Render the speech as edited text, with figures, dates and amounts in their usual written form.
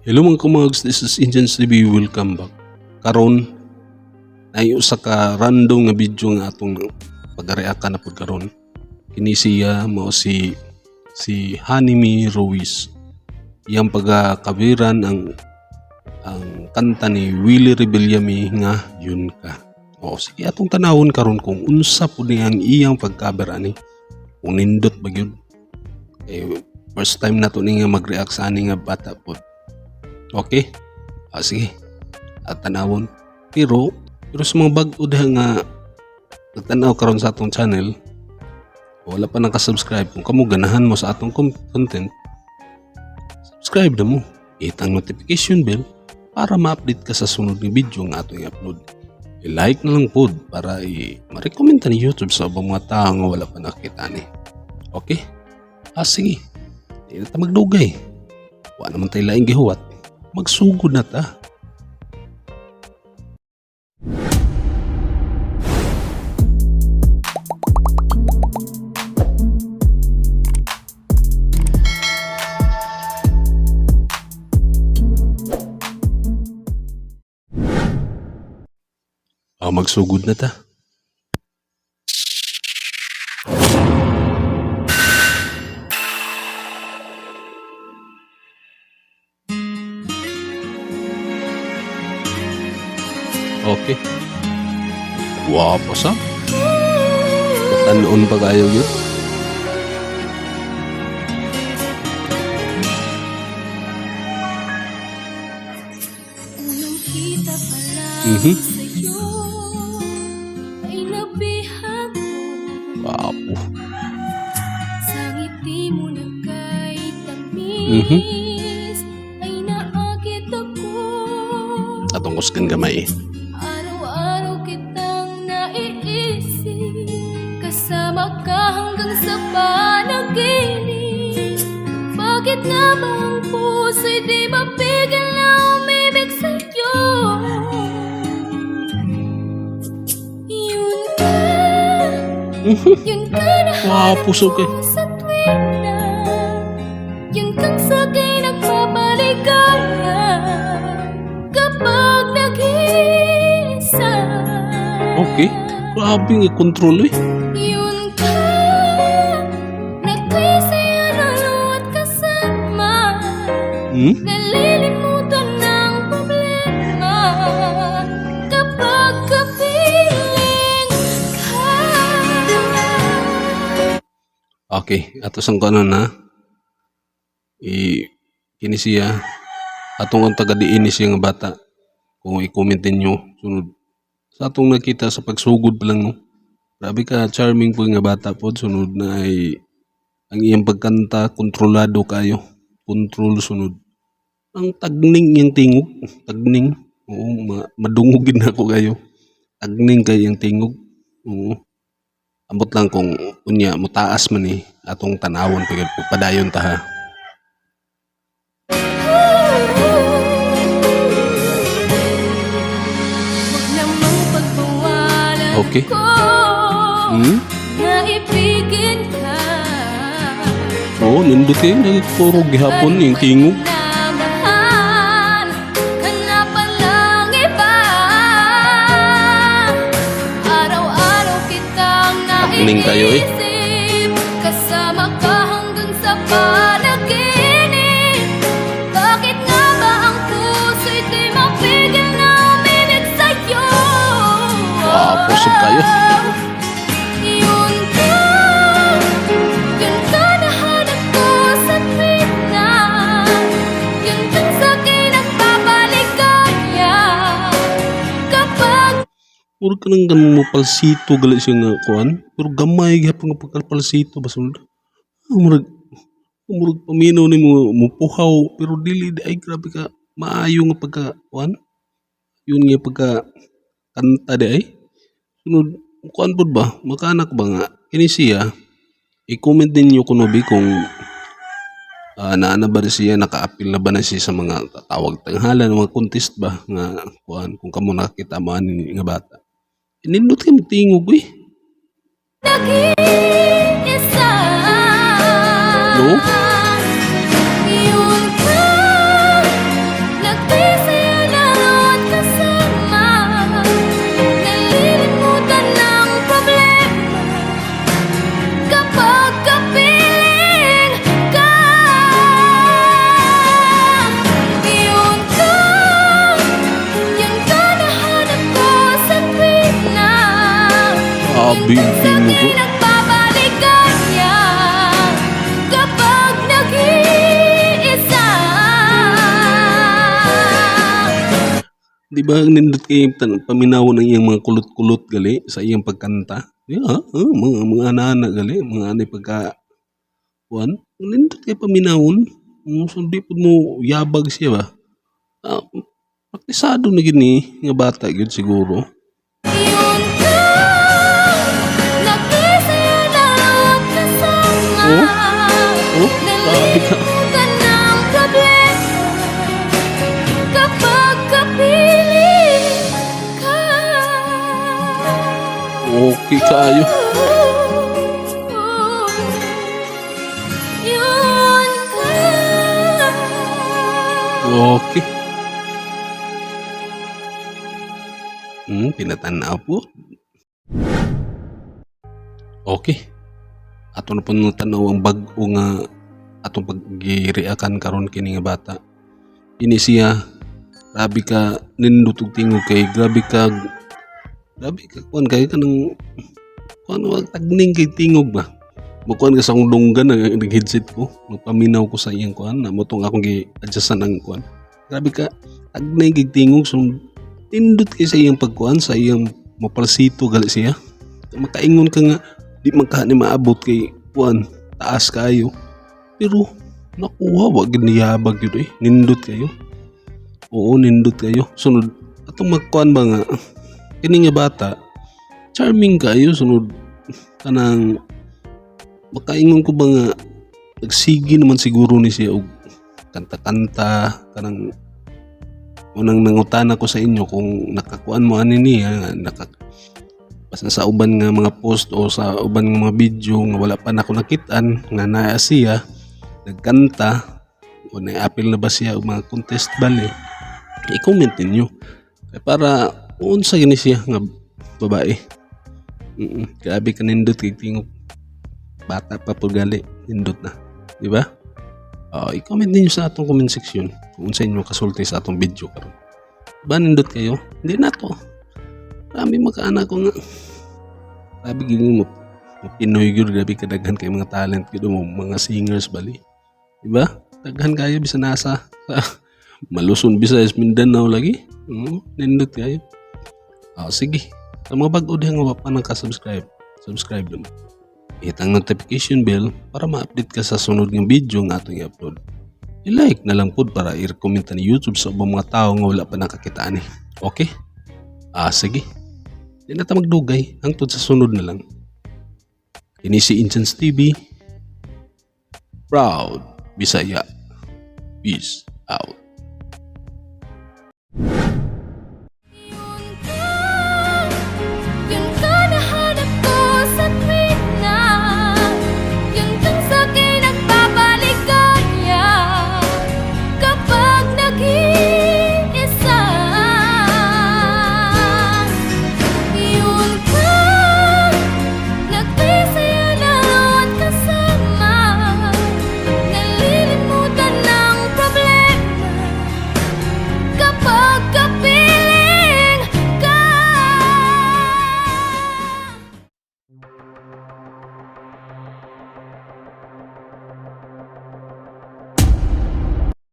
Hello mga kumags, this is Indians TV. Welcome back. Karon ay usa ka random nga video nga atong pag-react na pud karon. Kini siya mao si Hanimi Ruiz. Iyang pagkabiran ang kanta ni Willie Rebellami nga Yun Ka. O sige atong tanawon karon kung unsa pud ang iyang pagkabira ni. Kung nindot ba gyud. First time na to ni nga mag-react sa ani nga bata pud. Okay? Sige. At tanawon. Pero sa mga bag-o nga nagtanaw karon sa atong channel, wala pa nakasubscribe, kung kamo ganahan mo sa atong content, subscribe na mo. Itang notification bell para ma-update ka sa sunod ng video nga atong i-upload. I-like na lang pod para ma-recommend ni YouTube sa ibang mga tao nga wala pa nakita ni. Okay? Sige. Di na ta magdugay. Wala naman tayo laing gihuwat. Magsugod na ta. Magsugod na ta. Okay. Wapo sa. Katanon pa kayo yun. Unang kita pa lang sa'yo ay nabihag mo. Wapo. Sa ngiti mo na kay tamis ay naakit ako. Atong kuskan gamay. Araw-araw kitang naiisip, kasama ka hanggang sa panaginip. Bakit nga ba ang puso'y di mapigil na umibig sa'yo? Yun ka, yun ka na Wapo so kay. sa tuwing na, yun kang sa'kin nagpapaligaya kapag nag-iisa. Okay. Grabe nga kontrol eh. Yun ka, nagkisaya na at kasama, nalilimutan ng problema kapag kapiling ka. Okay. Ato sang kanon na. Kini siya. Atong ang taga-diin siya nga bata. Kung i-commentin nyo. Sunod. Sa atong nakita sa pagsugod pa lang no. Grabe ka, charming po nga bata po. Sunod na ay ang iyang pagkanta, kontrolado kayo. Control sunod. Ang tagning yung tingog. Tagning. Oo, madungugin na ako kayo. Tagning kayo yung tingog. Oo. Ambot lang kung unya, mutaas man eh. Atong tanawon padayon ta ha. Huwag namang pagbawalan Okay. ko na ibigin ka. Oo, nindot kayo. Nagpuro gihapon yung tingog. Namahan ka na palang iba. Araw-araw kitang Tagning kayo eh. naiisip, kasama ka hanggang sa panaginip. Bakit nga ba ang puso'y di mapigil na umibig sa'yo? Pusog kayo. Yun ka nahanap ko sa tuwing na, yun kang sa'kin nagpapaligaya kapag Puro ka nang ganun mo palsito gali siya nga kuan. Pero gamay gihapon nga pagkalpalsito basunod. Murag paminaw ni mo mupuhaw pero dili di ay grabe ka maayo nga pagka kuan. Yun nga pagka kanta di ay. Sunod kuan pud ba? Makanak ba nga kini siya? I-comment din niyo kuno bi kung naana ba siya, naka-appeal na ba na siya sa mga tawag tanghalan, mga contest ba nga kuan kung kamo nakita mo ani nga bata. Nindot ka magtingog eh. nag-iisa. No? Yun ka, Bintino ko. Nagbabalikan niya kapag nag-iisa. Di ba ang nindot kayo paminaw ng iyang mga kulot-kulot gali sa iyang pagkanta? Mga anak gali, mga anay pagka kuan, nindot kayo paminawon. So di po mo yabag siya ba? Praktisado na gini nga bata gyud siguro. Yun ka, nag-isaya na huwag kasama. Grabe ka. Nalimutan ng problema kapag kapili ka. Okay kayo. Yun ka. Okay. Pinatanaw po. Okay. Ato na po nung tanaw ang bago nga atong pag-reakan karon kini nga bata. Ini siya, grabe ka nindutog tingog kay, grabe ka kuan kay kanang kuan wag tagning kay tingog ba. Mukuan ka sa akong dunggan nag-headset ko, magpaminaw ko sa iyang kuan, na mo tong akong gi-adjustan ang kuan. Grabe ka tagnay kay tingog, so nindot kay sa iyang pagkuan, sa iyang mapalsito gali siya. Makaingon ka nga di man ka ni maabot kay kuan, taas kayo. Pero nakuha wag niyabag yun eh. Nindot kayo. Oo, nindot kayo. Sunod atong magkuan ba nga kini nga bata, charming kayo. Sunod kanang makaingon ko ba nga nagsigi naman siguro ni siya og kanta-kanta kanang unang nangutana ko sa inyo kung nakakuan mo ani niya basta sa uban nga mga post o sa uban nga mga video nga wala pa nako nakitaan nga naa siya nagkanta o na-appeal na ba siya o mga contest bali, i-comment ninyo para unsa gini siya nga babae. Grabe ka nindot kay tingog, bata pa po gali, nindot na, di ba? I-comment ninyo sa atong comment section kung unsa inyo kasulti sa atong video karon. Ba nindot kayo? Hindi na to. Marami makaana ko nga. Grabe gini mo Pinoy gyud, grabe kadaghan kay mga talent gyud mo, mga singers bali. Diba? Daghan kayo bisa nasa Maluson, Visayas, Mindanao lagi. Nindot kayo. Sige. Sa mga bago diha nga pa naka-subscribe, subscribe naman. Hit ang notification bell para ma-update ka sa sunod ng video nga atong i-upload. I-like na lang pod para i-recommend ni YouTube sa ubang mga tao nga wala pa nakakitaan eh. Okay? Sige. Di na ta magdugay. Hangtod sa sunod na lang. Ini si Inchans TV. Proud Bisaya. Peace out.